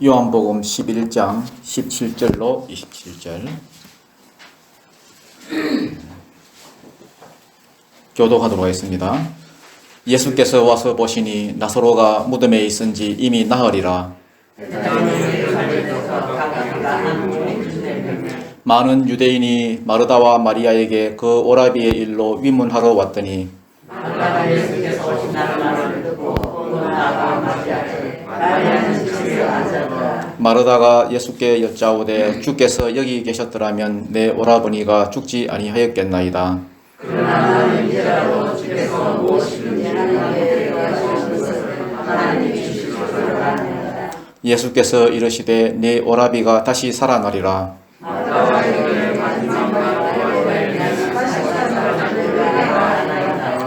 요한복음 11장 17절로 27절 교독하도록 하겠습니다. 예수께서 와서 보시니 나사로가 무덤에 있은지 이미 나흘이라. 많은 유대인이 마르다와 마리아에게 그 오라비의 일로 위문하러 왔더니 예수께서 오신다는 말을 듣고 나가 마리아에게 마리아는 집에 앉았다. 마르다가 예수께 여짜오되 주께서 여기 계셨더라면 내 오라버니가 죽지 아니하였겠나이다. 그러나 나는 이제라도 주께서 무엇이든지 하나님께 하시는 것을 하나님이 주시기를 바랍니다. 예수께서 이르시되 내 오라비가 다시 살아나리라.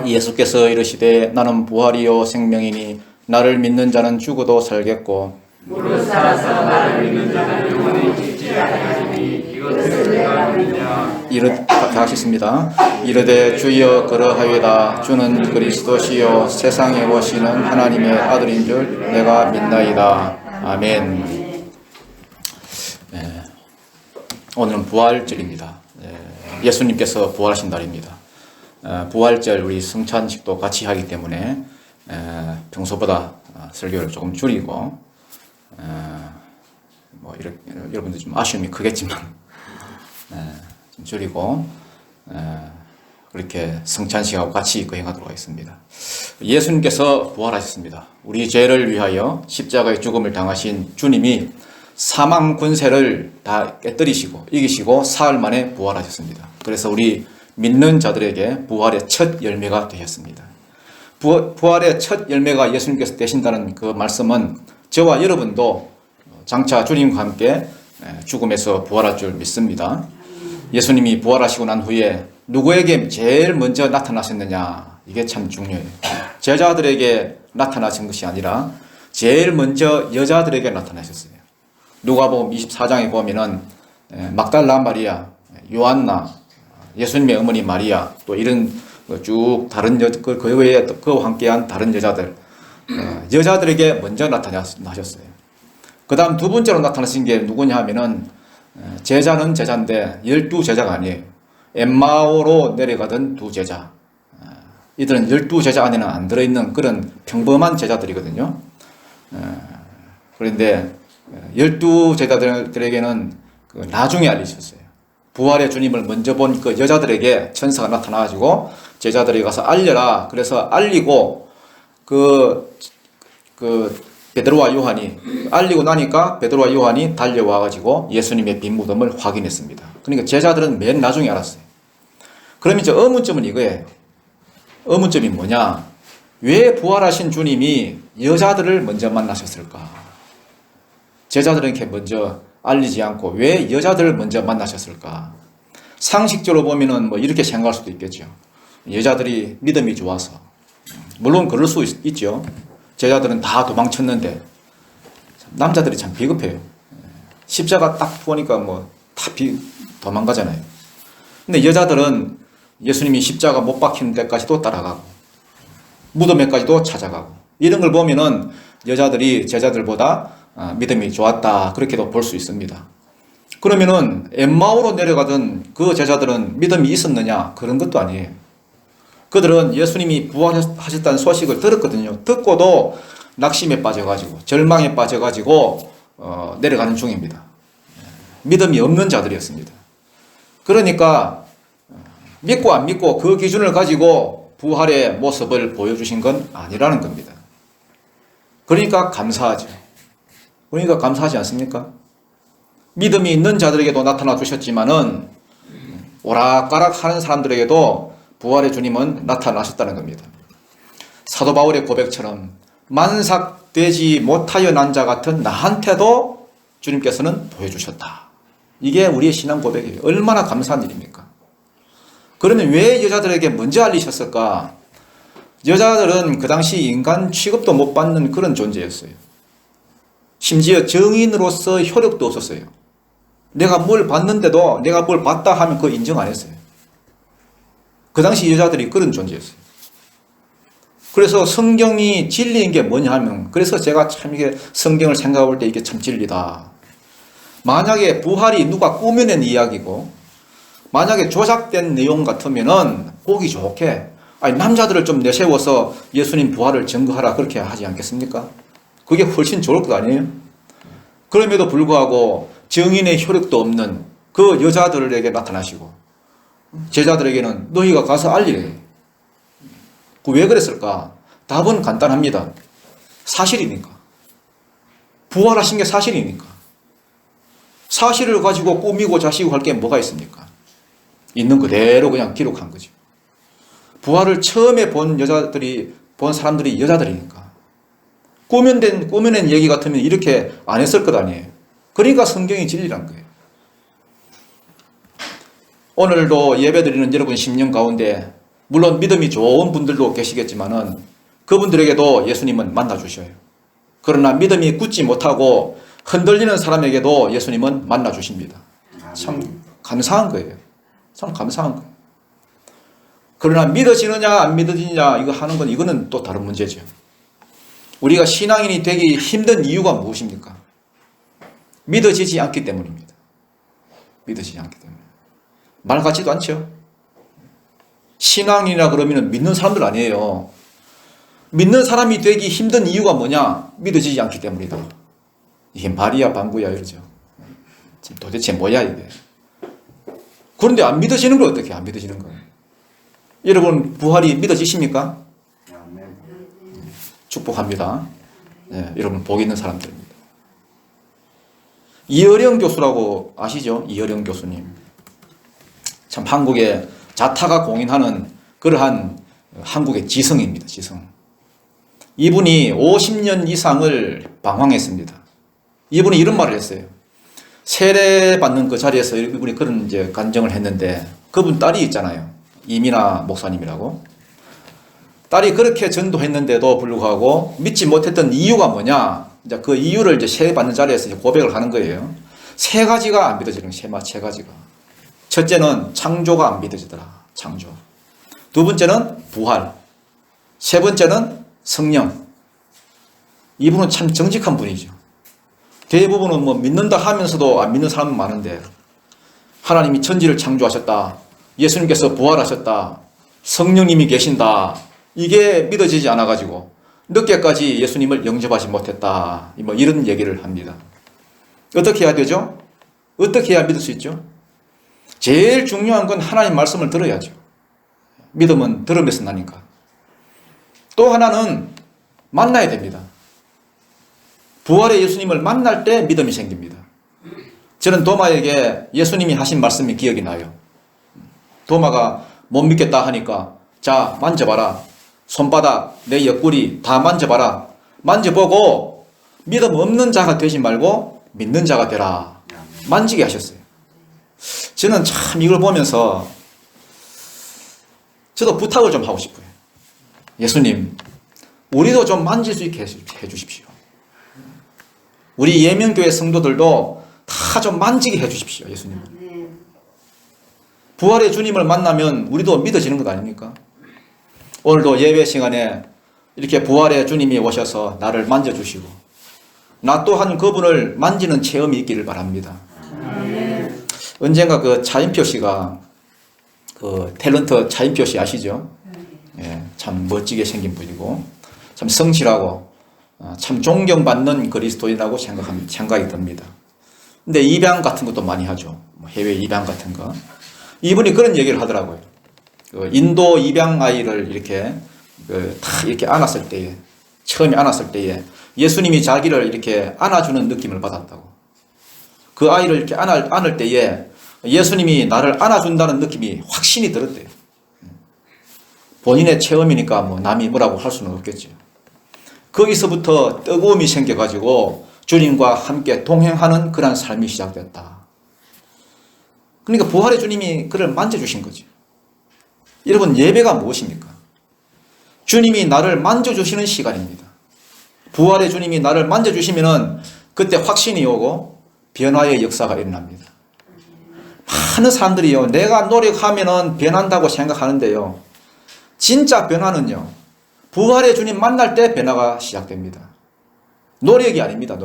예수께서 이르시되 나는 부활이요 생명이니 나를 믿는 자는 죽어도 살겠고 무릇 살아서 나를 믿는 자는 영원히 죽지 아니하리니 이것을 내가 믿냐. 하시습니다. 이르되 주여 그러하이다. 주는 그리스도시요 세상에 오시는 하나님의 아들인 줄 내가 믿나이다. 아멘. 네. 오늘은 부활절입니다. 예수님께서 부활하신 날입니다. 부활절 우리 성찬식도 같이 하기 때문에 평소보다 설교를 조금 줄이고 뭐 여러분들 좀 아쉬움이 크겠지만 좀 줄이고 그렇게 성찬식하고 같이 거행하도록 하겠습니다. 예수님께서 부활하셨습니다. 우리 죄를 위하여 십자가의 죽음을 당하신 주님이 사망 군세를 다 깨뜨리시고 이기시고 사흘 만에 부활하셨습니다. 그래서 우리 믿는 자들에게 부활의 첫 열매가 되셨습니다. 부활의 첫 열매가 예수님께서 되신다는 그 말씀은 저와 여러분도 장차 주님과 함께 죽음에서 부활할 줄 믿습니다. 예수님이 부활하시고 난 후에 누구에게 제일 먼저 나타나셨느냐, 이게 참 중요해요. 제자들에게 나타나신 것이 아니라 제일 먼저 여자들에게 나타나셨어요. 누가복음 24장에 보면은 막달라 마리아, 요한나, 예수님의 어머니 마리아, 또 이런 쭉 다른 그 외에 그와 함께한 다른 여자들, 여자들에게 먼저 나타나셨어요. 그 다음 두 번째로 나타나신 게 누구냐 하면은 제자는 제자인데 12제자가 아니에요. 엠마오로 내려가던 두 제자. 이들은 12제자 안에는 안 들어있는 그런 평범한 제자들이거든요. 그런데 12제자들에게는 나중에 알리셨어요. 부활의 주님을 먼저 본 그 여자들에게 천사가 나타나가지고 제자들에게 가서 알려라. 그래서 알리고 베드로와 요한이 알리고 나니까 베드로와 요한이 달려와가지고 예수님의 빈 무덤을 확인했습니다. 그러니까 제자들은 맨 나중에 알았어요. 그럼 이제 의문점은 이거예요. 의문점이 뭐냐? 왜 부활하신 주님이 여자들을 먼저 만나셨을까? 제자들에게 먼저 알리지 않고 왜 여자들을 먼저 만나셨을까? 상식적으로 보면은 뭐 이렇게 생각할 수도 있겠죠. 여자들이 믿음이 좋아서. 물론 그럴 수 있죠. 제자들은 다 도망쳤는데 남자들이 참 비겁해요. 십자가 딱 보니까 뭐 다 도망가잖아요. 근데 여자들은 예수님이 십자가 못 박히는 데까지도 따라가고 무덤에까지도 찾아가고 이런 걸 보면은 여자들이 제자들보다 믿음이 좋았다, 그렇게도 볼 수 있습니다. 그러면은 엠마오로 내려가던 그 제자들은 믿음이 있었느냐? 그런 것도 아니에요. 그들은 예수님이 부활하셨다는 소식을 들었거든요. 듣고도 낙심에 빠져가지고 절망에 빠져가지고 내려가는 중입니다. 믿음이 없는 자들이었습니다. 그러니까 믿고 안 믿고 그 기준을 가지고 부활의 모습을 보여주신 건 아니라는 겁니다. 그러니까 감사하죠. 그러니까 감사하지 않습니까? 믿음이 있는 자들에게도 나타나 주셨지만은 오락가락 하는 사람들에게도 부활의 주님은 나타나셨다는 겁니다. 사도 바울의 고백처럼 만삭되지 못하여 난 자 같은 나한테도 주님께서는 보여주셨다. 이게 우리의 신앙 고백이에요. 얼마나 감사한 일입니까? 그러면 왜 여자들에게 먼저 알리셨을까? 여자들은 그 당시 인간 취급도 못 받는 그런 존재였어요. 심지어 정인으로서 효력도 없었어요. 내가 뭘 봤는데도 내가 뭘 봤다 하면 그거 인정 안 했어요. 그 당시 여자들이 그런 존재였어요. 그래서 성경이 진리인 게 뭐냐 하면, 그래서 제가 참 이게 성경을 생각해 볼 때 이게 참 진리다. 만약에 부활이 누가 꾸며낸 이야기고, 만약에 조작된 내용 같으면은 보기 좋게, 아니, 남자들을 좀 내세워서 예수님 부활을 증거하라, 그렇게 하지 않겠습니까? 그게 훨씬 좋을 것 아니에요? 그럼에도 불구하고 증인의 효력도 없는 그 여자들에게 나타나시고, 제자들에게는 너희가 가서 알리래. 왜 그랬을까? 답은 간단합니다. 사실이니까. 부활하신 게 사실이니까. 사실을 가지고 꾸미고 자시고 할 게 뭐가 있습니까? 있는 그대로 그냥 기록한 거죠. 부활을 처음에 본 사람들이 여자들이니까. 꾸며낸 얘기 같으면 이렇게 안 했을 것 아니에요. 그러니까 성경이 진리란 거예요. 오늘도 예배드리는 여러분 심령 가운데 물론 믿음이 좋은 분들도 계시겠지만은 그분들에게도 예수님은 만나주셔요. 그러나 믿음이 굳지 못하고 흔들리는 사람에게도 예수님은 만나주십니다. 참 감사한 거예요. 참 감사한 거예요. 그러나 믿어지느냐 안 믿어지느냐 이거 하는 건 이거는 또 다른 문제죠. 우리가 신앙인이 되기 힘든 이유가 무엇입니까? 믿어지지 않기 때문입니다. 믿어지지 않기 때문에. 말 같지도 않죠. 신앙이라 그러면 믿는 사람들 아니에요. 믿는 사람이 되기 힘든 이유가 뭐냐? 믿어지지 않기 때문이다. 이게 말이야 방구야 이러죠. 도대체 뭐야 이게. 그런데 안 믿어지는 걸 어떻게 안 믿어지는 거예요? 여러분 부활이 믿어지십니까? 축복합니다. 네, 여러분 복 있는 사람들입니다. 이어령 교수라고 아시죠? 이어령 교수님. 참 한국의 자타가 공인하는 그러한 한국의 지성입니다. 지성. 이분이 50년 이상을 방황했습니다. 이분이 이런 말을 했어요. 세례받는 그 자리에서 이분이 그런 이제 간증을 했는데 그분 딸이 있잖아요. 이민아 목사님이라고. 딸이 그렇게 전도했는데도 불구하고 믿지 못했던 이유가 뭐냐? 이제 그 이유를 이제 세례받는 자리에서 이제 고백을 하는 거예요. 세 가지가 안 믿어지는 거예요. 세 가지가. 첫째는 창조가 안 믿어지더라. 창조. 두 번째는 부활. 세 번째는 성령. 이분은 참 정직한 분이죠. 대부분은 뭐 믿는다 하면서도 안 믿는 사람은 많은데 하나님이 천지를 창조하셨다. 예수님께서 부활하셨다. 성령님이 계신다. 이게 믿어지지 않아가지고 늦게까지 예수님을 영접하지 못했다. 뭐 이런 얘기를 합니다. 어떻게 해야 되죠? 어떻게 해야 믿을 수 있죠? 제일 중요한 건 하나님 말씀을 들어야죠. 믿음은 들음에서 나니까. 또 하나는 만나야 됩니다. 부활의 예수님을 만날 때 믿음이 생깁니다. 저는 도마에게 예수님이 하신 말씀이 기억이 나요. 도마가 못 믿겠다 하니까 자 만져봐라. 손바닥, 내 옆구리 다 만져봐라. 만져보고 믿음 없는 자가 되지 말고 믿는 자가 되라. 만지게 하셨어요. 저는 참 이걸 보면서 저도 부탁을 좀 하고 싶어요. 예수님, 우리도 좀 만질 수 있게 해주십시오. 우리 예명교회 성도들도 다 좀 만지게 해주십시오. 예수님을. 부활의 주님을 만나면 우리도 믿어지는 것 아닙니까? 오늘도 예배 시간에 이렇게 부활의 주님이 오셔서 나를 만져주시고 나 또한 그분을 만지는 체험이 있기를 바랍니다. 언젠가 그 차인표 씨가 그 탤런트 차인표 씨 아시죠? 예, 참 멋지게 생긴 분이고 참 성실하고 참 존경받는 그리스도인이라고 생각이 듭니다. 근데 입양 같은 것도 많이 하죠. 해외 입양 같은 거. 이분이 그런 얘기를 하더라고요. 그 인도 입양 아이를 이렇게 다 이렇게 안았을 때에 처음에 안았을 때에 예수님이 자기를 이렇게 안아주는 느낌을 받았다고. 그 아이를 이렇게 안을 때에 예수님이 나를 안아준다는 느낌이 확신이 들었대요. 본인의 체험이니까 뭐 남이 뭐라고 할 수는 없겠죠. 거기서부터 뜨거움이 생겨가지고 주님과 함께 동행하는 그런 삶이 시작됐다. 그러니까 부활의 주님이 그를 만져주신 거죠. 여러분 예배가 무엇입니까? 주님이 나를 만져주시는 시간입니다. 부활의 주님이 나를 만져주시면은 그때 확신이 오고 변화의 역사가 일어납니다. 많은 사람들이요, 내가 노력하면은 변한다고 생각하는데요. 진짜 변화는요, 부활의 주님 만날 때 변화가 시작됩니다. 노력이 아닙니다.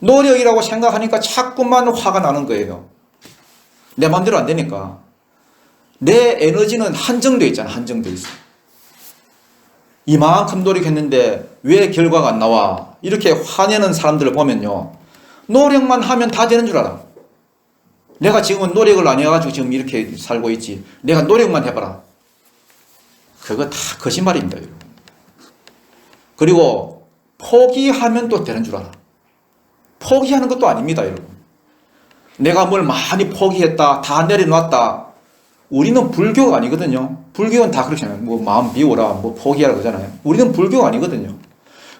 노력이라고 생각하니까 자꾸만 화가 나는 거예요. 내 마음대로 안 되니까. 내 에너지는 한정되어 있잖아. 한정되어 있어. 이만큼 노력했는데 왜 결과가 안 나와? 이렇게 화내는 사람들을 보면요, 노력만 하면 다 되는 줄 알아. 내가 지금은 노력을 안 해가지고 지금 이렇게 살고 있지. 내가 노력만 해봐라. 그거 다 거짓말입니다, 여러분. 그리고 포기하면 또 되는 줄 알아. 포기하는 것도 아닙니다, 여러분. 내가 뭘 많이 포기했다, 다 내려놨다. 우리는 불교가 아니거든요. 불교는 다 그렇잖아요. 뭐 마음 비워라, 뭐 포기하라 그러잖아요. 우리는 불교가 아니거든요.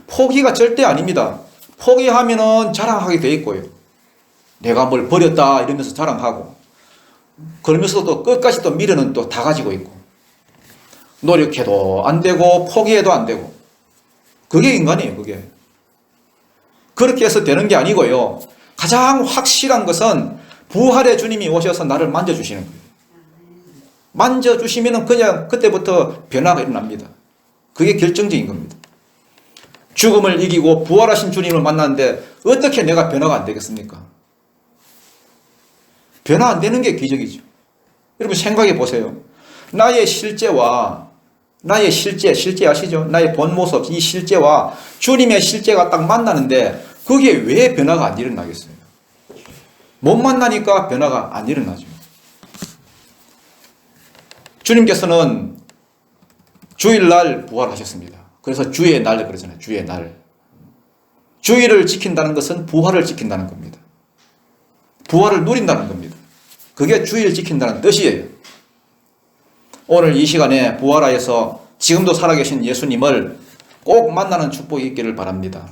포기가 절대 아닙니다. 포기하면은 자랑하게 돼 있고요. 내가 뭘 버렸다 이러면서 자랑하고, 그러면서 또 끝까지 또 미련은 또 다 가지고 있고, 노력해도 안 되고 포기해도 안 되고. 그게 인간이에요. 그게. 그렇게 해서 되는 게 아니고요. 가장 확실한 것은 부활의 주님이 오셔서 나를 만져주시는 거예요. 만져주시면 그냥 그때부터 변화가 일어납니다. 그게 결정적인 겁니다. 죽음을 이기고 부활하신 주님을 만났는데 어떻게 내가 변화가 안 되겠습니까? 변화 안 되는 게 기적이죠. 여러분 생각해 보세요. 나의 실제와 나의 실제 아시죠? 나의 본 모습, 이 실제와 주님의 실제가 딱 만나는데 그게 왜 변화가 안 일어나겠어요? 못 만나니까 변화가 안 일어나죠. 주님께서는 주일날 부활하셨습니다. 그래서 주의 날 그러잖아요. 주의 날. 주일을 지킨다는 것은 부활을 지킨다는 겁니다. 부활을 누린다는 겁니다. 그게 주일 지킨다는 뜻이에요. 오늘 이 시간에 부활하여서 지금도 살아계신 예수님을 꼭 만나는 축복이 있기를 바랍니다.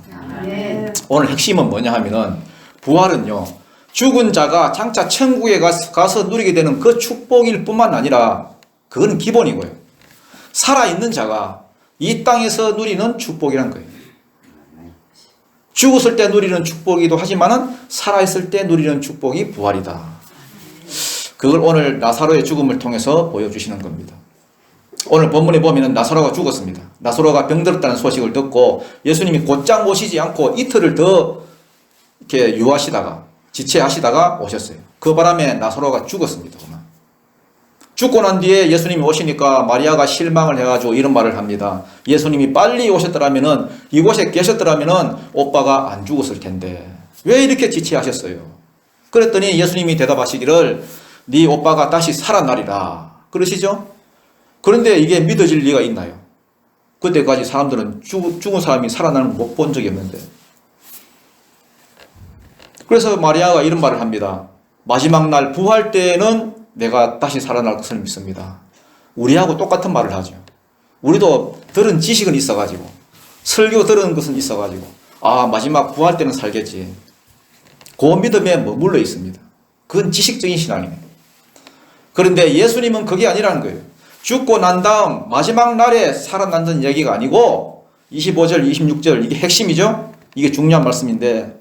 오늘 핵심은 뭐냐 하면은, 부활은요, 죽은 자가 장차 천국에 가서 누리게 되는 그 축복일 뿐만 아니라, 그거는 기본이고요, 살아있는 자가 이 땅에서 누리는 축복이란 거예요. 죽었을 때 누리는 축복이기도 하지만은 살아있을 때 누리는 축복이 부활이다. 그걸 오늘 나사로의 죽음을 통해서 보여주시는 겁니다. 오늘 본문에 보면은 나사로가 죽었습니다. 나사로가 병들었다는 소식을 듣고 예수님이 곧장 오시지 않고 이틀을 더 이렇게 유하시다가, 지체하시다가 오셨어요. 그 바람에 나사로가 죽었습니다. 죽고 난 뒤에 예수님이 오시니까 마리아가 실망을 해가지고 이런 말을 합니다. 예수님이 빨리 오셨더라면은, 이곳에 계셨더라면은 오빠가 안 죽었을 텐데 왜 이렇게 지체하셨어요? 그랬더니 예수님이 대답하시기를, 네 오빠가 다시 살아나리라 그러시죠? 그런데 이게 믿어질 리가 있나요? 그때까지 사람들은 죽은 사람이 살아나는 걸 못 본 적이 없는데. 그래서 마리아가 이런 말을 합니다. 마지막 날 부활 때는 내가 다시 살아날 것을 믿습니다. 우리하고 똑같은 말을 하죠. 우리도 들은 지식은 있어가지고, 설교 들은 것은 있어가지고, 아, 마지막 부활 때는 살겠지. 그 믿음에 머물러 있습니다. 그건 지식적인 신앙이에요. 그런데 예수님은 그게 아니라는 거예요. 죽고 난 다음 마지막 날에 살아난다는 얘기가 아니고, 25절, 26절, 이게 핵심이죠? 이게 중요한 말씀인데,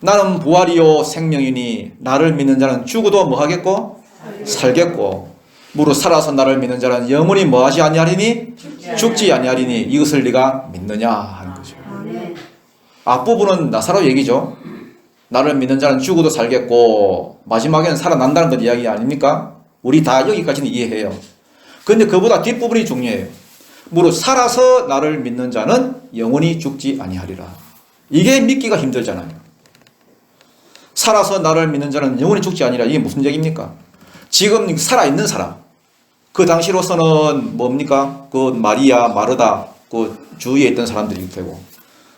나는 부활이요 생명이니 나를 믿는 자는 죽어도 뭐 하겠고? 살겠고, 무릇 살아서 나를 믿는 자는 영원히 뭐하지 아니하리니? 죽지 아니하리니 이것을 네가 믿느냐 하는 거죠. 앞부분은 나사로 얘기죠. 나를 믿는 자는 죽어도 살겠고 마지막에는 살아난다는 것 이야기 아닙니까? 우리 다 여기까지는 이해해요. 그런데 그보다 뒷부분이 중요해요. 무릇 살아서 나를 믿는 자는 영원히 죽지 아니하리라. 이게 믿기가 힘들잖아요. 살아서 나를 믿는 자는 영원히 죽지 아니하리라. 이게 무슨 얘기입니까? 지금 살아있는 사람, 그 당시로서는 뭡니까? 그 마리아, 마르다, 그 주위에 있던 사람들이 되고,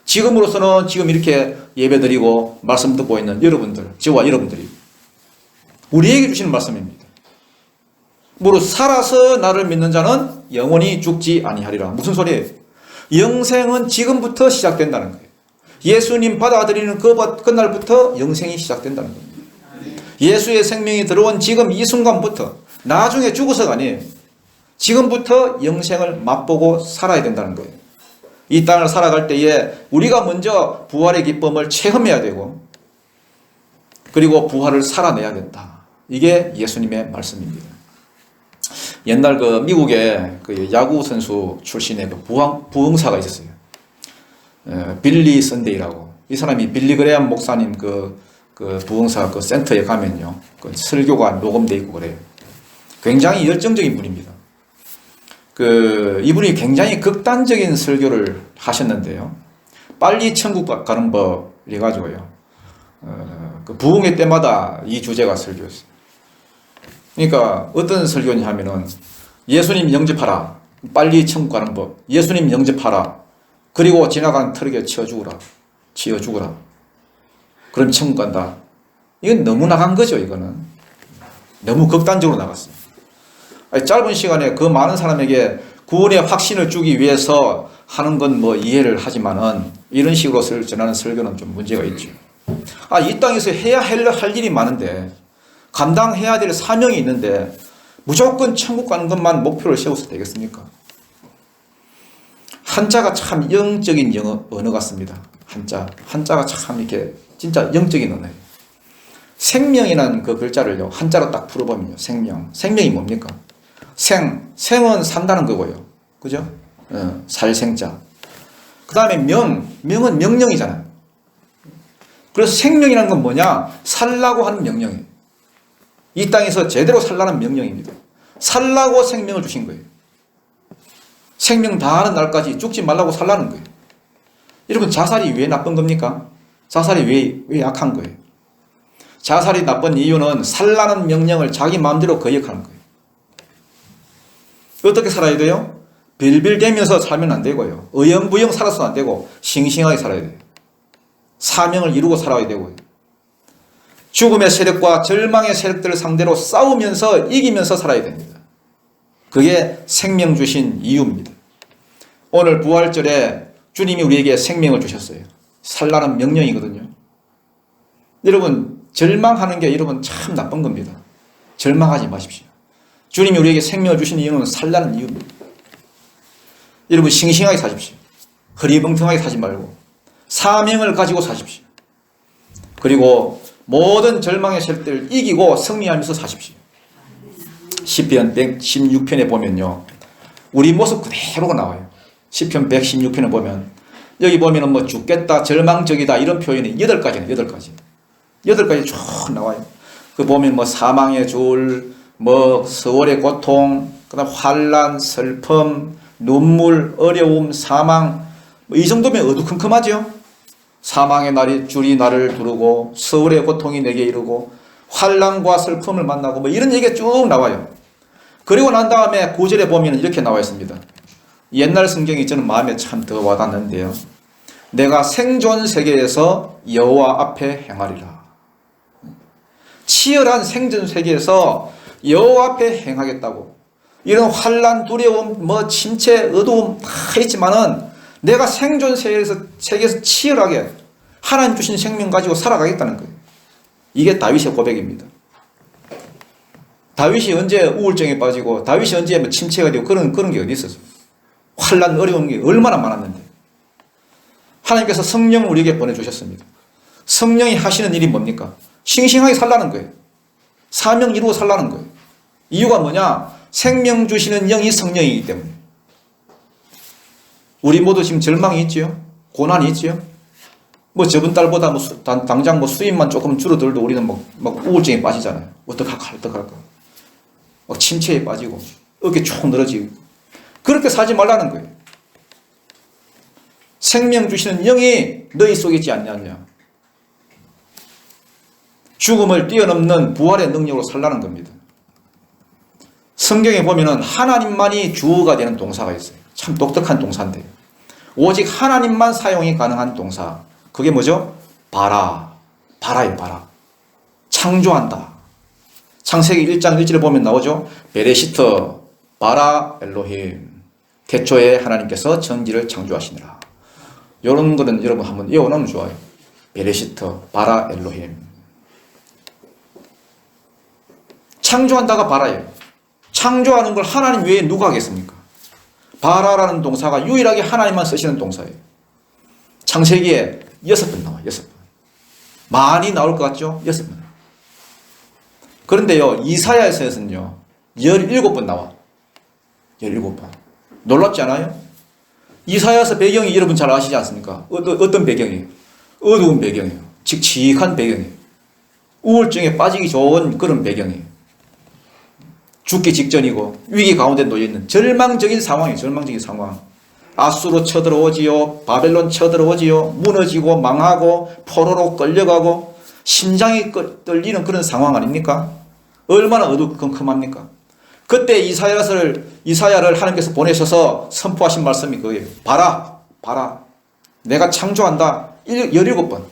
지금으로서는 지금 이렇게 예배드리고 말씀 듣고 있는 여러분들, 저와 여러분들이 우리에게 주시는 말씀입니다. 무릇 살아서 나를 믿는 자는 영원히 죽지 아니하리라. 무슨 소리예요? 영생은 지금부터 시작된다는 거예요. 예수님 받아들이는 그날부터 영생이 시작된다는 겁니다. 예수의 생명이 들어온 지금 이 순간부터, 나중에 죽어서가 아니에요. 지금부터 영생을 맛보고 살아야 된다는 거예요. 이 땅을 살아갈 때에 우리가 먼저 부활의 기쁨을 체험해야 되고, 그리고 부활을 살아내야 된다. 이게 예수님의 말씀입니다. 옛날 그 미국의 그 야구 선수 출신의 그 부흥사가 있었어요. 빌리 선데이라고. 이 사람이 빌리 그레암 목사님 그 부흥사 그 센터에 가면요. 그 설교가 녹음되어 있고 그래요. 굉장히 열정적인 분입니다. 이분이 굉장히 극단적인 설교를 하셨는데요. 빨리 천국 가는 법, 이래가지고요. 그 부흥회 때마다 이 주제가 설교였어요. 그러니까 어떤 설교냐 하면은 예수님 영접하라. 빨리 천국 가는 법. 예수님 영접하라. 그리고 지나가는 트럭에 치여 죽어라. 그럼 천국 간다. 이건 너무 나간 거죠, 이거는. 너무 극단적으로 나갔어요. 짧은 시간에 그 많은 사람에게 구원의 확신을 주기 위해서 하는 건 뭐 이해를 하지만은 이런 식으로 전하는 설교는 좀 문제가 있죠. 이 땅에서 해야 할 일이 많은데, 감당해야 될 사명이 있는데 무조건 천국 가는 것만 목표를 세워서 되겠습니까? 한자가 참 영적인 언어 같습니다. 한자가 참 이렇게 진짜 영적인 언어예요. 생명이라는 그 글자를요, 한자로 딱 풀어보면요, 생명이 뭡니까? 생은 산다는 거고요, 그죠? 살생자. 그 다음에 명은 명령이잖아요. 그래서 생명이라는 건 뭐냐? 살라고 하는 명령이에요. 이 땅에서 제대로 살라는 명령입니다. 살라고 생명을 주신 거예요. 생명 다하는 날까지 죽지 말라고 살라는 거예요. 여러분, 자살이 왜 나쁜 겁니까? 자살이 왜 약한 거예요? 자살이 나쁜 이유는 살라는 명령을 자기 마음대로 거역하는 거예요. 어떻게 살아야 돼요? 빌빌대면서 살면 안 되고요. 어영부영 살아서는 안 되고 싱싱하게 살아야 돼요. 사명을 이루고 살아야 되고요. 죽음의 세력과 절망의 세력들을 상대로 싸우면서 이기면서 살아야 됩니다. 그게 생명 주신 이유입니다. 오늘 부활절에 주님이 우리에게 생명을 주셨어요. 살라는 명령이거든요. 여러분, 절망하는 게 여러분 참 나쁜 겁니다. 절망하지 마십시오. 주님이 우리에게 생명을 주신 이유는 살라는 이유입니다. 여러분, 싱싱하게 사십시오. 허리벙텅하게 사지 말고 사명을 가지고 사십시오. 그리고 모든 절망의 세력들을 이기고 승리하면서 사십시오. 시편 116편에 보면요, 우리 모습 그대로가 나와요. 시편 116편에 보면 여기 보면은 뭐 죽겠다, 절망적이다 이런 표현이 8가지 쭉 나와요. 그 보면 뭐 사망의 줄, 뭐 세월의 고통, 그다음 환난, 슬픔, 눈물, 어려움, 사망, 뭐 이 정도면 어두컴컴하죠. 사망의 날이 줄이 나를 두르고 세월의 고통이 내게 이르고 환난과 슬픔을 만나고 뭐 이런 얘기가 쭉 나와요. 그리고 난 다음에 9절에 보면 이렇게 나와 있습니다. 옛날 성경이 저는 마음에 참 더 와닿는데요. 내가 생존 세계에서 여호와 앞에 행하리라. 치열한 생존 세계에서 여호와 앞에 행하겠다고. 이런 환난, 두려움, 뭐 침체, 어두움 다 있지만은 내가 생존 세계에서 치열하게 하나님 주신 생명 가지고 살아가겠다는 거예요. 이게 다윗의 고백입니다. 다윗이 언제 우울증에 빠지고 다윗이 언제 뭐 침체가 되고 그런 게 어디 있었어요? 환난, 어려운 게 얼마나 많았는데. 하나님께서 성령을 우리에게 보내주셨습니다. 성령이 하시는 일이 뭡니까? 싱싱하게 살라는 거예요. 사명 이루고 살라는 거예요. 이유가 뭐냐? 생명 주시는 영이 성령이기 때문에. 우리 모두 지금 절망이 있지요? 고난이 있지요? 뭐 저번 달보다 뭐 당장 뭐 수입만 조금 줄어들도 우리는 막 우울증에 빠지잖아요. 어떡할까? 막 침체에 빠지고 어깨 쭉 늘어지고. 그렇게 살지 말라는 거예요. 생명 주시는 영이 너희 속에 있지 않느냐. 죽음을 뛰어넘는 부활의 능력으로 살라는 겁니다. 성경에 보면은 하나님만이 주어가 되는 동사가 있어요. 참 독특한 동사인데요. 오직 하나님만 사용이 가능한 동사. 그게 뭐죠? 바라예요, 바라. 창조한다. 창세기 1장 1절에 보면 나오죠. 베레시트 바라 엘로힘. 태초에 하나님께서 천지를 창조하시니라. 이런 거는 여러분 한번 외워놓으면 좋아요. 베레시트 바라 엘로힘. 창조한다가 바라예요. 창조하는 걸 하나님 외에 누가 하겠습니까? 바라라는 동사가 유일하게 하나님만 쓰시는 동사예요. 창세기에 6번 나와요. 6번. 많이 나올 것 같죠? 6번. 그런데요, 이사야서에서는요 17번 나와. 17번. 놀랍지 않아요? 이사야서 배경이 여러분 잘 아시지 않습니까? 어떤 배경이에요? 어두운 배경이에요. 칙칙한 배경이에요. 우울증에 빠지기 좋은 그런 배경이에요. 죽기 직전이고 위기 가운데 놓여있는 절망적인 상황이에요. 절망적인 상황. 아수로 쳐들어오지요. 바벨론 쳐들어오지요. 무너지고 망하고 포로로 끌려가고 심장이 떨리는 그런 상황 아닙니까? 얼마나 어두컴컴합니까? 그때 이사야를 하나님께서 보내셔서 선포하신 말씀이 그거예요. 봐라. 내가 창조한다. 17번.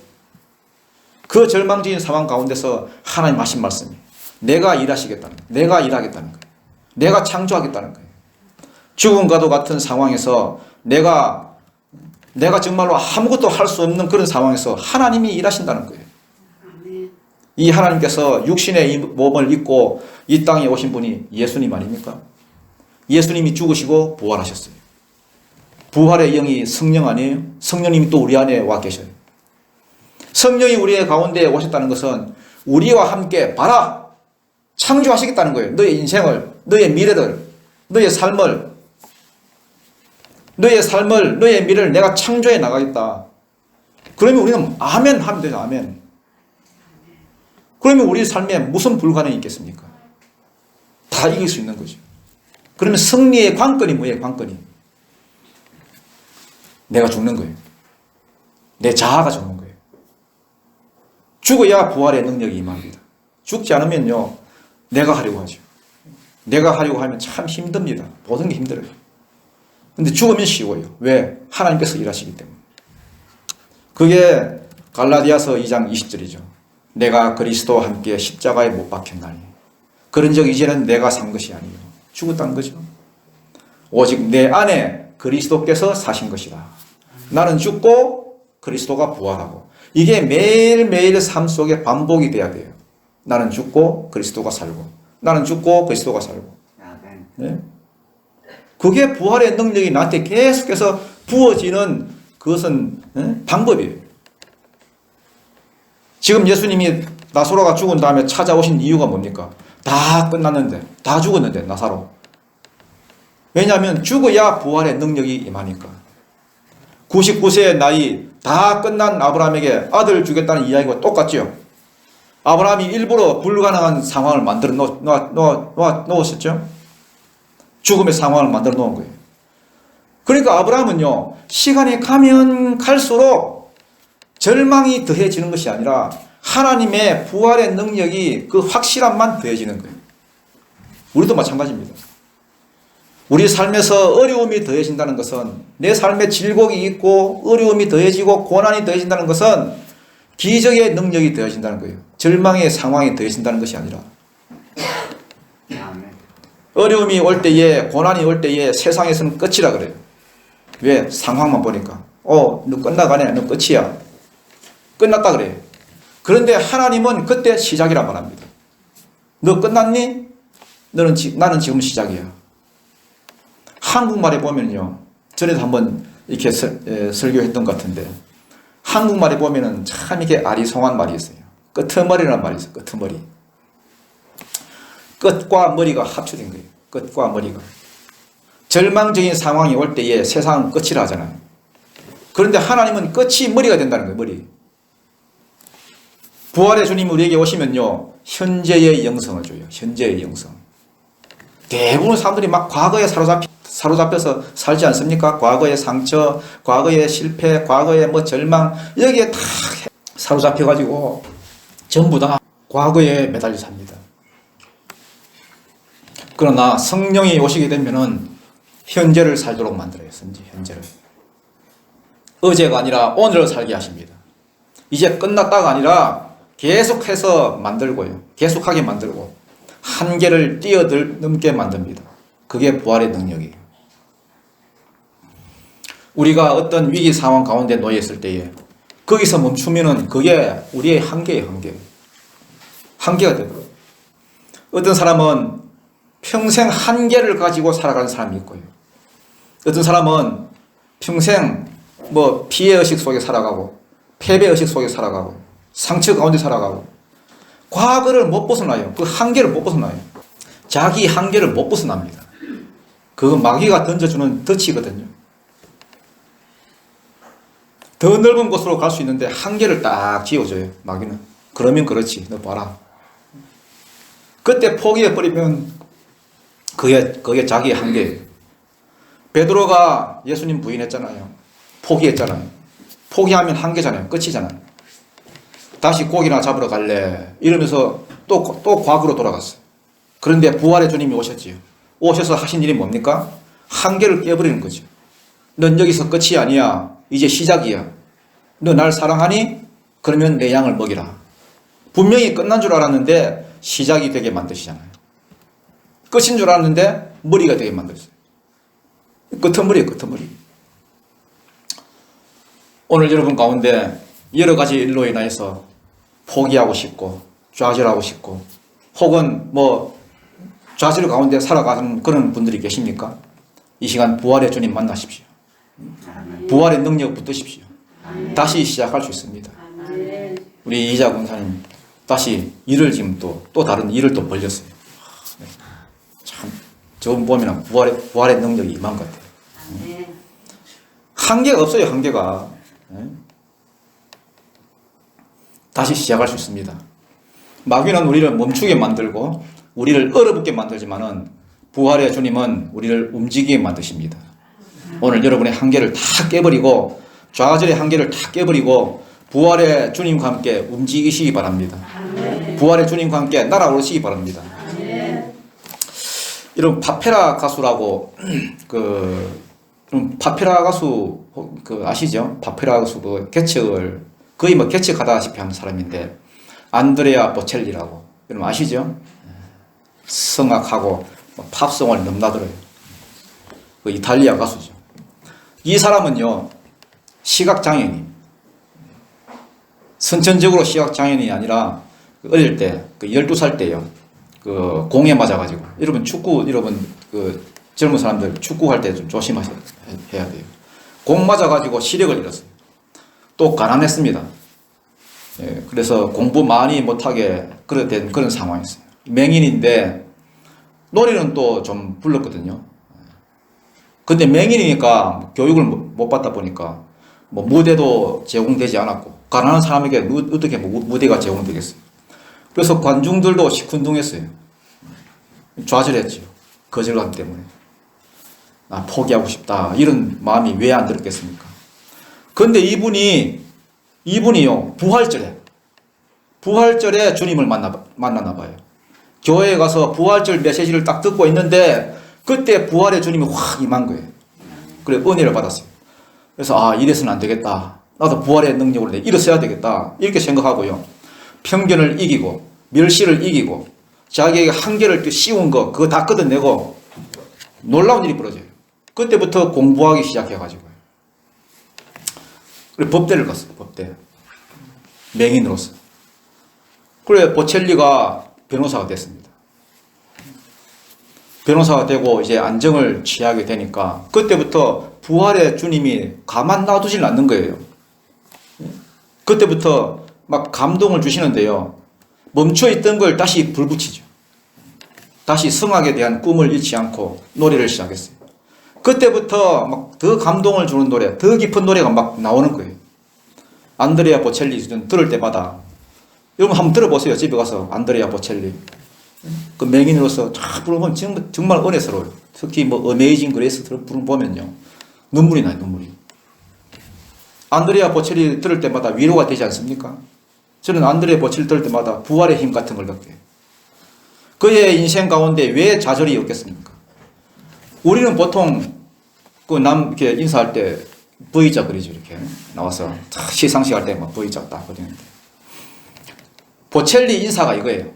그 절망적인 상황 가운데서 하나님 하신 말씀이 내가 일하시겠다는 거예요. 내가 일하겠다는 거예요. 내가 창조하겠다는 거예요. 죽음과도 같은 상황에서 내가 정말로 아무것도 할 수 없는 그런 상황에서 하나님이 일하신다는 거예요. 이 하나님께서 육신의 몸을 입고 이 땅에 오신 분이 예수님 아닙니까? 예수님이 죽으시고 부활하셨어요. 부활의 영이 성령 아니에요? 성령님이 또 우리 안에 와 계셔요. 성령이 우리의 가운데 오셨다는 것은 우리와 함께 봐라! 창조하시겠다는 거예요. 너의 인생을, 너의 미래를, 너의 삶을, 너의 미래를 내가 창조해 나가겠다. 그러면 우리는 아멘 하면 되죠. 아멘. 그러면 우리 삶에 무슨 불가능이 있겠습니까? 다 이길 수 있는 거죠. 그러면 승리의 관건이 뭐예요? 관건이. 내가 죽는 거예요. 내 자아가 죽는 거예요. 죽어야 부활의 능력이 임합니다. 죽지 않으면요, 내가 하려고 하죠. 내가 하려고 하면 참 힘듭니다. 모든 게 힘들어요. 근데 죽으면 쉬워요. 왜? 하나님께서 일하시기 때문에. 그게 갈라디아서 2장 20절이죠. 내가 그리스도와 함께 십자가에 못 박혔나니 그런 적 이제는 내가 산 것이 아니요 죽었다는 거죠. 오직 내 안에 그리스도께서 사신 것이다. 나는 죽고 그리스도가 부활하고 이게 매일매일 삶 속에 반복이 돼야 돼요. 나는 죽고 그리스도가 살고 나는 죽고 그리스도가 살고. 네? 그게 부활의 능력이 나한테 계속해서 부어지는 그것은 방법이에요. 지금 예수님이 나사로가 죽은 다음에 찾아오신 이유가 뭡니까? 다 끝났는데, 다 죽었는데, 나사로. 왜냐하면 죽어야 부활의 능력이 임하니까. 99세의 나이 다 끝난 아브라함에게 아들 주겠다는 이야기가 똑같죠. 아브라함이 일부러 불가능한 상황을 만들어 놓았었죠. 죽음의 상황을 만들어 놓은 거예요. 그러니까 아브라함은요, 시간이 가면 갈수록 절망이 더해지는 것이 아니라 하나님의 부활의 능력이 그 확실함만 더해지는 거예요. 우리도 마찬가지입니다. 우리 삶에서 어려움이 더해진다는 것은 내 삶에 질곡이 있고 어려움이 더해지고 고난이 더해진다는 것은 기적의 능력이 더해진다는 거예요. 절망의 상황이 더해진다는 것이 아니라. 어려움이 올 때에, 고난이 올 때에 세상에서는 끝이라 그래요. 왜? 상황만 보니까. 너 끝나가네. 너 끝이야. 끝났다 그래요. 그런데 하나님은 그때 시작이란 말합니다. 너 끝났니? 나는 지금 시작이야. 한국말에 보면요. 전에도 한번 이렇게 설교했던 것 같은데 한국말에 보면은 참 이게 아리송한 말이 있어요. 끄트머리라는 말이 있어요. 끄트머리. 끝과 머리가 합쳐진 거예요. 끝과 머리가. 절망적인 상황이 올 때에 세상은 끝이라 하잖아요. 그런데 하나님은 끝이 머리가 된다는 거예요. 머리. 부활의 주님이 우리에게 오시면요. 현재의 영성을 줘요. 현재의 영성. 대부분 사람들이 막 과거에 사로잡혀서 살지 않습니까? 과거의 상처, 과거의 실패, 과거의 절망 여기에 다 사로잡혀가지고 전부 다 과거에 매달려 삽니다. 그러나 성령이 오시게 되면은 현재를 살도록 만들어요. 현재를. 어제가 아니라 오늘을 살게 하십니다. 이제 끝났다가 아니라 계속해서 만들고요. 계속하게 만들고 한계를 뛰어넘게 만듭니다. 그게 부활의 능력이에요. 우리가 어떤 위기 상황 가운데 놓여 있을 때에 거기서 멈추면은 그게 우리의 한계예요. 한계가 되고요. 어떤 사람은 평생 한계를 가지고 살아가는 사람이 있고요. 어떤 사람은 평생 피해의식 속에 살아가고 패배의식 속에 살아가고 상처 가운데 살아가고 과거를 못 벗어나요. 그 한계를 못 벗어나요. 자기 한계를 못 벗어납니다. 그거 마귀가 던져주는 덫이거든요. 더 넓은 곳으로 갈 수 있는데 한계를 딱 지어줘요, 마귀는. 그러면 그렇지, 너 봐라. 그때 포기해버리면 그게 자기의 한계예요. 베드로가 예수님 부인했잖아요. 포기했잖아요. 포기하면 한계잖아요. 끝이잖아요. 다시 고기나 잡으러 갈래 이러면서 또 과거로 돌아갔어요. 그런데 부활의 주님이 오셨지요. 오셔서 하신 일이 뭡니까? 한계를 깨버리는 거죠. 넌 여기서 끝이 아니야. 이제 시작이야. 너 날 사랑하니? 그러면 내 양을 먹이라. 분명히 끝난 줄 알았는데 시작이 되게 만드시잖아요. 끝인 줄 알았는데 머리가 되게 만들었어요. 끄트머리예요, 끄트머리. 오늘 여러분 가운데 여러 가지 일로 인해서 포기하고 싶고 좌절하고 싶고 혹은 좌절 가운데 살아가는 그런 분들이 계십니까? 이 시간 부활의 주님 만나십시오. 부활의 능력 붙드십시오. 다시 시작할 수 있습니다. 우리 이자 군사님 다시 일을 지금 또 다른 일을 또 벌렸어요. 참 저분 보면 부활의 능력이 임한 것 같아요. 한계가 없어요, 한계가. 다시 시작할 수 있습니다. 마귀는 우리를 멈추게 만들고 우리를 얼어붙게 만들지만은 부활의 주님은 우리를 움직이게 만드십니다. 오늘 여러분의 한계를 다 깨버리고 좌절의 한계를 다 깨버리고 부활의 주님과 함께 움직이시기 바랍니다. 부활의 주님과 함께 날아오시기 바랍니다. 이런 파페라 가수라고 파페라 가수 아시죠? 파페라 가수 개척을 거의 개척하다시피 하는 사람인데 안드레아 보첼리라고 여러분 아시죠? 성악하고 팝송을 넘나들어요. 그 이탈리아 가수죠. 이 사람은요 시각장애인, 선천적으로 시각장애인이 아니라 어릴 때 12살 때요 공에 맞아가지고 여러분 젊은 사람들 축구할 때 좀 조심하셔야 돼요. 공 맞아가지고 시력을 잃었어요. 또 가난했습니다. 예, 그래서 공부 많이 못하게 된 그런 상황이었어요. 맹인인데 노래는 또 좀 불렀거든요. 근데 맹인이니까 교육을 못 받다 보니까 무대도 제공되지 않았고 가난한 사람에게 어떻게 무대가 제공되겠어요. 그래서 관중들도 시큰둥했어요. 좌절했죠. 거절감 때문에. 포기하고 싶다. 이런 마음이 왜 안 들었겠습니까? 그런데 이분이요, 부활절에 주님을 만나나 봐요. 교회에 가서 부활절 메시지를 딱 듣고 있는데 그때 부활의 주님이 확 임한 거예요. 그래, 은혜를 받았어요. 그래서 이래서는 안 되겠다. 나도 부활의 능력으로 일어서야 되겠다. 이렇게 생각하고요. 편견을 이기고 멸시를 이기고 자기에게 한계를 씌운 거 그거 다 걷어내고 놀라운 일이 벌어져요. 그때부터 공부하기 시작해가지고요. 그래 법대를 갔어요. 법대. 맹인으로서. 그래 보첼리가 변호사가 됐습니다. 변호사가 되고 이제 안정을 취하게 되니까 그때부터 부활의 주님이 가만 놔두질 않는 거예요. 그때부터 막 감동을 주시는데요. 멈춰있던 걸 다시 불붙이죠. 다시 성악에 대한 꿈을 잃지 않고 노래를 시작했어요. 그때부터 막 더 감동을 주는 노래, 더 깊은 노래가 막 나오는 거예요. 안드레아 보첼리 들을 때마다 여러분 한번 들어보세요. 집에 가서 안드레아 보첼리 그 맹인으로서 쫙 부르면 정말 은혜스러워요. 특히 어메이징 그레이스 부르면요 눈물이 나요. 눈물이. 안드레아 보첼리 들을 때마다 위로가 되지 않습니까? 저는 안드레아 보첼리 들을 때마다 부활의 힘 같은 걸 느껴요. 그의 인생 가운데 왜 좌절이 없겠습니까? 우리는 보통 이렇게 인사할 때 V자 그리죠. 이렇게 나와서 시상식 할 때 막 V자 딱 그리는데 보첼리 인사가 이거예요.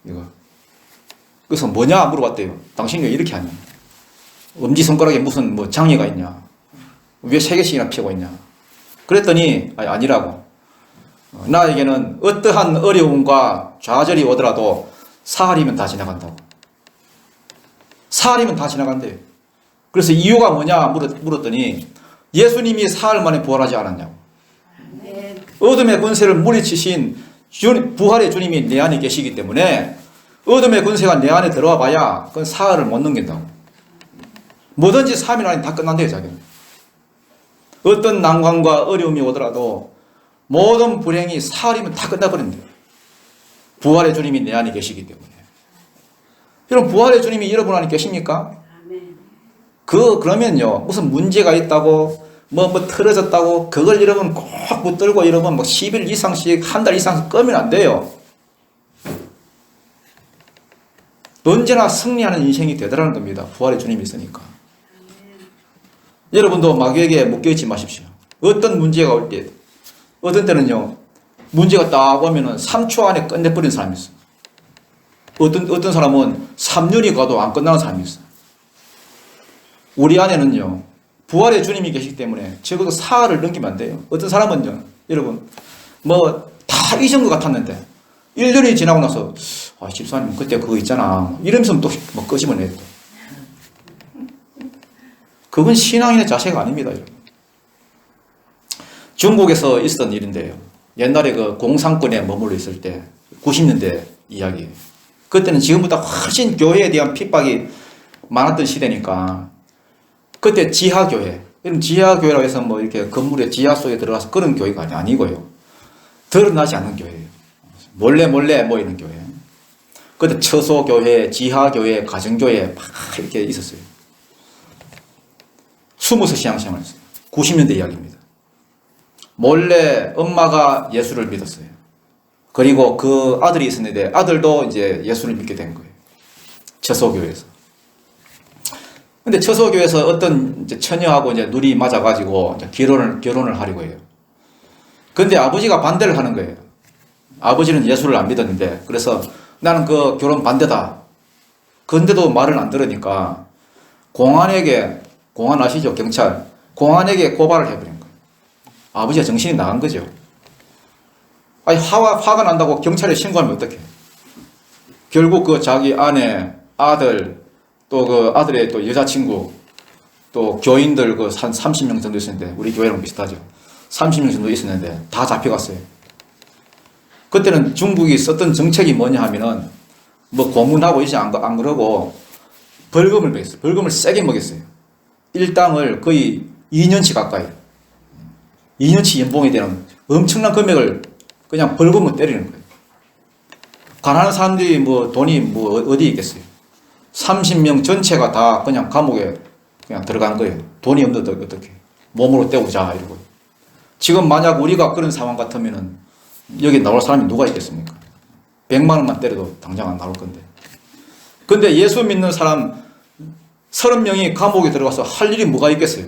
이거. 그래서 뭐냐 물어봤대요. 당신이 왜 이렇게 하냐? 엄지손가락에 무슨 장애가 있냐? 왜 3개씩이나 펴고 있냐? 그랬더니 아니라고. 나에게는 어떠한 어려움과 좌절이 오더라도 사흘이면 다 지나간다고. 사흘이면 다 지나간대요. 그래서 이유가 뭐냐 물었더니 예수님이 사흘 만에 부활하지 않았냐고. 어둠의 권세를 물리치신 부활의 주님이 내 안에 계시기 때문에 어둠의 권세가 내 안에 들어와 봐야 그건 사흘을 못 넘긴다고. 뭐든지 3일 안에 다 끝난대요, 자기는. 어떤 난관과 어려움이 오더라도 모든 불행이 사흘이면 다 끝나버린대요. 부활의 주님이 내 안에 계시기 때문에. 여러분, 부활의 주님이 여러분 안에 계십니까? 그러면요, 무슨 문제가 있다고, 뭐 틀어졌다고, 그걸 여러분 꼭 붙들고 여러분 뭐 10일 이상씩, 한 달 이상씩 끄면 안 돼요. 언제나 승리하는 인생이 되더라는 겁니다. 부활의 주님이 있으니까. 여러분도 마귀에게 묶여있지 마십시오. 어떤 문제가 올 때, 어떤 때는요, 문제가 딱 오면은 3초 안에 끝내버리는 사람이 있어요. 어떤 사람은 3년이 가도 안 끝나는 사람이 있어요. 우리 안에는요, 부활의 주님이 계시기 때문에 적어도 사흘을 넘기면 안 돼요. 어떤 사람은요, 여러분, 뭐 다 잊은 것 같았는데 1년이 지나고 나서 집사님 그때 그거 있잖아 이러면서 또 뭐 끄집어내요. 그건 신앙인의 자세가 아닙니다. 여러분. 중국에서 있었던 일인데요. 옛날에 그 공산권에 머물러 있을 때 90년대 이야기. 그때는 지금보다 훨씬 교회에 대한 핍박이 많았던 시대니까 그때 지하교회, 이런 지하교회라고 해서 뭐 이렇게 건물의 지하 속에 들어가서 그런 교회가 아니고요. 드러나지 않는 교회예요. 몰래 모이는 교회. 그때 처소교회, 지하교회, 가정교회 막 이렇게 있었어요. 숨어서 신앙생활 했어요. 90년대 이야기입니다. 몰래 엄마가 예수를 믿었어요. 그리고 그 아들이 있었는데 아들도 이제 예수를 믿게 된 거예요. 처소교회에서. 근데 처소교회에서 어떤 이제 처녀하고 이제 눈이 맞아가지고 이제 결혼을 하려고 해요. 근데 아버지가 반대를 하는 거예요. 아버지는 예수를 안 믿었는데, 그래서 나는 그 결혼 반대다. 근데도 말을 안 들으니까 공안 아시죠? 경찰. 공안에게 고발을 해버린 거예요. 아버지가 정신이 나간 거죠. 아니, 화가 난다고 경찰에 신고하면 어떡해? 결국 그 자기 아내, 아들, 또 그 아들의 또 여자친구, 또 교인들 그 한 30명 정도 있었는데, 우리 교회랑 비슷하죠. 30명 정도 있었는데 다 잡혀갔어요. 그때는 중국이 썼던 정책이 뭐냐 하면은 뭐 고문하고 이제 안 그러고 벌금을 매겼어요. 벌금을 세게 먹였어요. 일당을 거의 2년치 가까이 2년치 연봉이 되는 엄청난 금액을 그냥 벌금을 때리는 거예요. 가난한 사람들이 뭐 돈이 뭐 어디 있겠어요. 30명 전체가 다 그냥 감옥에 그냥 들어간 거예요. 돈이 없는데 어떻게 몸으로 때우자 이러고. 지금 만약 우리가 그런 상황 같으면은 여기 나올 사람이 누가 있겠습니까? 100만 원만 때려도 당장 안 나올 건데. 근데 예수 믿는 사람 30명이 감옥에 들어가서 할 일이 뭐가 있겠어요?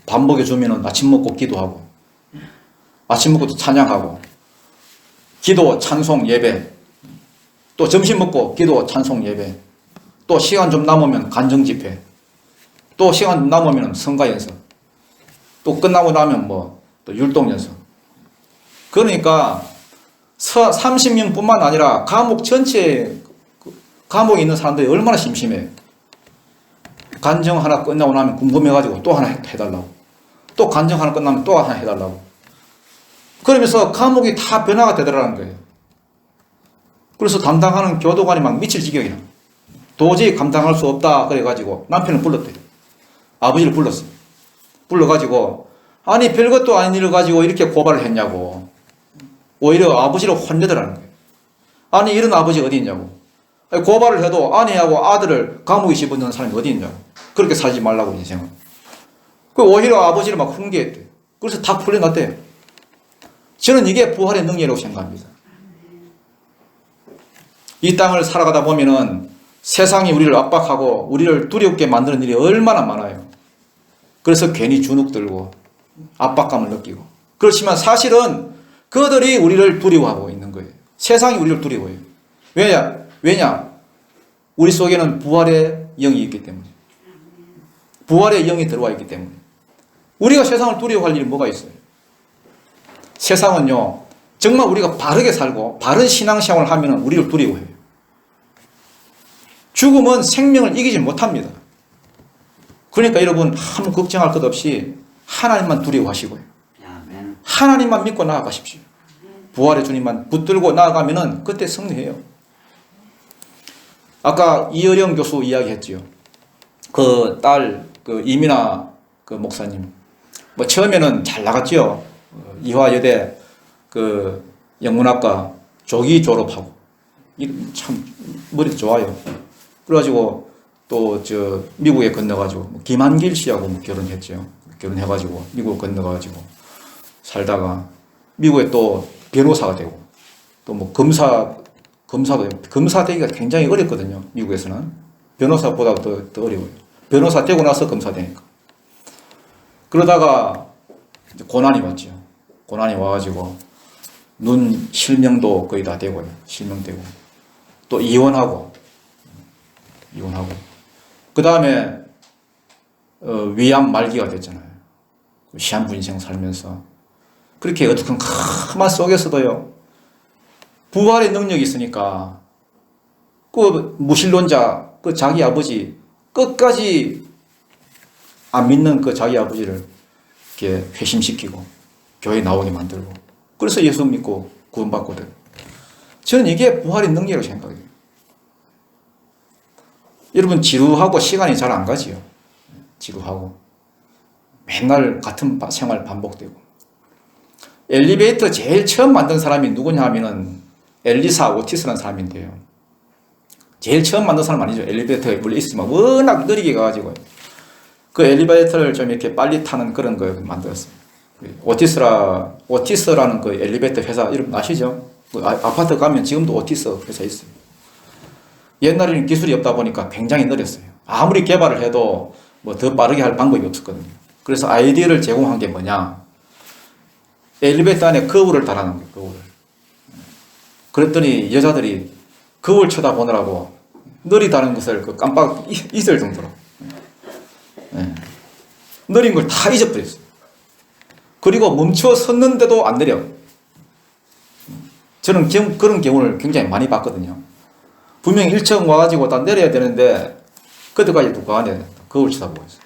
밥 먹여주면은 아침 먹고 기도하고, 아침 먹고 찬양하고, 기도, 찬송, 예배, 또 점심 먹고 기도, 찬송, 예배, 또 시간 좀 남으면 간정 집회, 또 시간 좀 남으면 성가 연습, 또 끝나고 나면 뭐 또 율동 연습. 그러니까 30명뿐만 아니라 감옥 전체, 감옥에 있는 사람들이 얼마나 심심해요. 간정 하나 끝나고 나면 궁금해가지고 또 하나 해달라고, 또 간정 하나 끝나면 또 하나 해달라고. 그러면서 감옥이 다 변화가 되더라는 거예요. 그래서 담당하는 교도관이 막 미칠 지경이야. 도저히 감당할 수 없다 그래가지고 남편을 불렀대요. 아버지를 불렀어요. 불러가지고 아니 별것도 아닌 일을 가지고 이렇게 고발을 했냐고. 오히려 아버지를 혼내더라는 거예요. 아니 이런 아버지 어디 있냐고. 아니, 고발을 해도 아내하고 아들을 감옥에 집어넣는 사람이 어디 있냐고. 그렇게 살지 말라고 인생은. 그 오히려 아버지를 막 훈계했대요. 그래서 다 풀려났대요. 저는 이게 부활의 능력이라고 생각합니다. 이 땅을 살아가다 보면은 세상이 우리를 압박하고 우리를 두렵게 만드는 일이 얼마나 많아요. 그래서 괜히 주눅 들고 압박감을 느끼고. 그렇지만 사실은 그들이 우리를 두려워하고 있는 거예요. 세상이 우리를 두려워해요. 왜냐? 우리 속에는 부활의 영이 있기 때문에. 부활의 영이 들어와 있기 때문에. 우리가 세상을 두려워할 일이 뭐가 있어요? 세상은요, 정말 우리가 바르게 살고 바른 신앙생활을 하면 우리를 두려워해요. 죽음은 생명을 이기지 못합니다. 그러니까 여러분 아무 걱정할 것 없이 하나님만 두려워하시고요. 하나님만 믿고 나아가십시오. 부활의 주님만 붙들고 나아가면은 그때 승리해요. 아까 이어령 교수 이야기했지요. 그 딸, 그 이민아 그 목사님. 뭐 처음에는 잘 나갔지요. 이화여대 그 영문학과 조기 졸업하고. 참 머리도 좋아요. 그래가지고 또 저 미국에 건너가지고 김한길 씨하고 결혼했죠. 결혼해가지고 미국 건너가지고 살다가 미국에 또 변호사가 되고 또 뭐 검사도 되고 검사 되기가 굉장히 어렵거든요. 미국에서는 변호사보다 더 어려워요. 변호사 되고 나서 검사 되니까. 그러다가 이제 고난이 왔죠. 고난이 와가지고 눈 실명도 거의 다 되고요. 실명되고 또 이혼하고 그 다음에 위암 말기가 됐잖아요. 시한부 인생 살면서 그렇게 어떻게 가만 속에서도요 부활의 능력이 있으니까 그 무신론자 그 자기 아버지 끝까지 안 믿는 그 자기 아버지를 이렇게 회심시키고 교회 나오게 만들고 그래서 예수 믿고 구원받거든. 저는 이게 부활의 능력이라고 생각해요. 여러분 지루하고 시간이 잘 안 가지요. 지루하고 맨날 같은 생활 반복되고. 엘리베이터 제일 처음 만든 사람이 누구냐 하면은 엘리사 오티스라는 사람인데요. 제일 처음 만든 사람 아니죠. 엘리베이터에 원래 있으면 워낙 느리게 가가지고 그 엘리베이터를 좀 이렇게 빨리 타는 그런 걸 만들었어요. 오티스라는 그 엘리베이터 회사 이름 아시죠? 그 아파트 가면 지금도 오티스 회사 있어요. 옛날에는 기술이 없다 보니까 굉장히 느렸어요. 아무리 개발을 해도 뭐 더 빠르게 할 방법이 없었거든요. 그래서 아이디어를 제공한 게 뭐냐? 엘리베이터 안에 거울을 달아놓은 거예요. 거울을. 그랬더니 여자들이 거울 쳐다보느라고 느리다는 것을 깜빡 잊을 정도로 느린 걸 다 잊어버렸어요. 그리고 멈춰 섰는데도 안 내려. 저는 그런 경우를 굉장히 많이 봤거든요. 분명히 1층 와가지고 다 내려야 되는데 그때까지 누가 안에 거울 쳐다보고 있어요.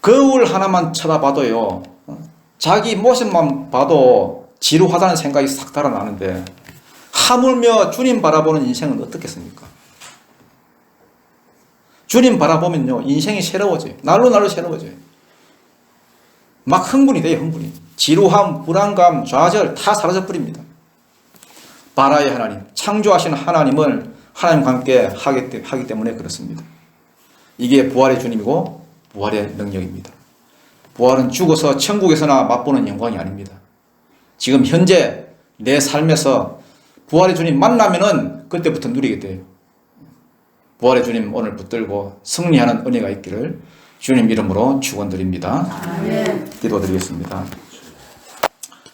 거울 하나만 쳐다봐도요 자기 모습만 봐도 지루하다는 생각이 싹 달아나는데 하물며 주님 바라보는 인생은 어떻겠습니까? 주님 바라보면요 인생이 새로워져요. 날로 새로워져요. 막 흥분이 돼요. 흥분이. 지루함, 불안감, 좌절 다 사라져버립니다. 바라의 하나님, 창조하신 하나님을 하나님과 함께 하기 때문에 그렇습니다. 이게 부활의 주님이고 부활의 능력입니다. 부활은 죽어서 천국에서나 맛보는 영광이 아닙니다. 지금 현재 내 삶에서 부활의 주님 만나면은 그때부터 누리게 돼요. 부활의 주님 오늘 붙들고 승리하는 은혜가 있기를 주님 이름으로 축원드립니다. 아멘. 기도드리겠습니다.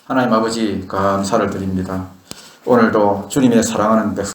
하나님 아버지 감사를 드립니다. 오늘도 주님의 사랑하는 백성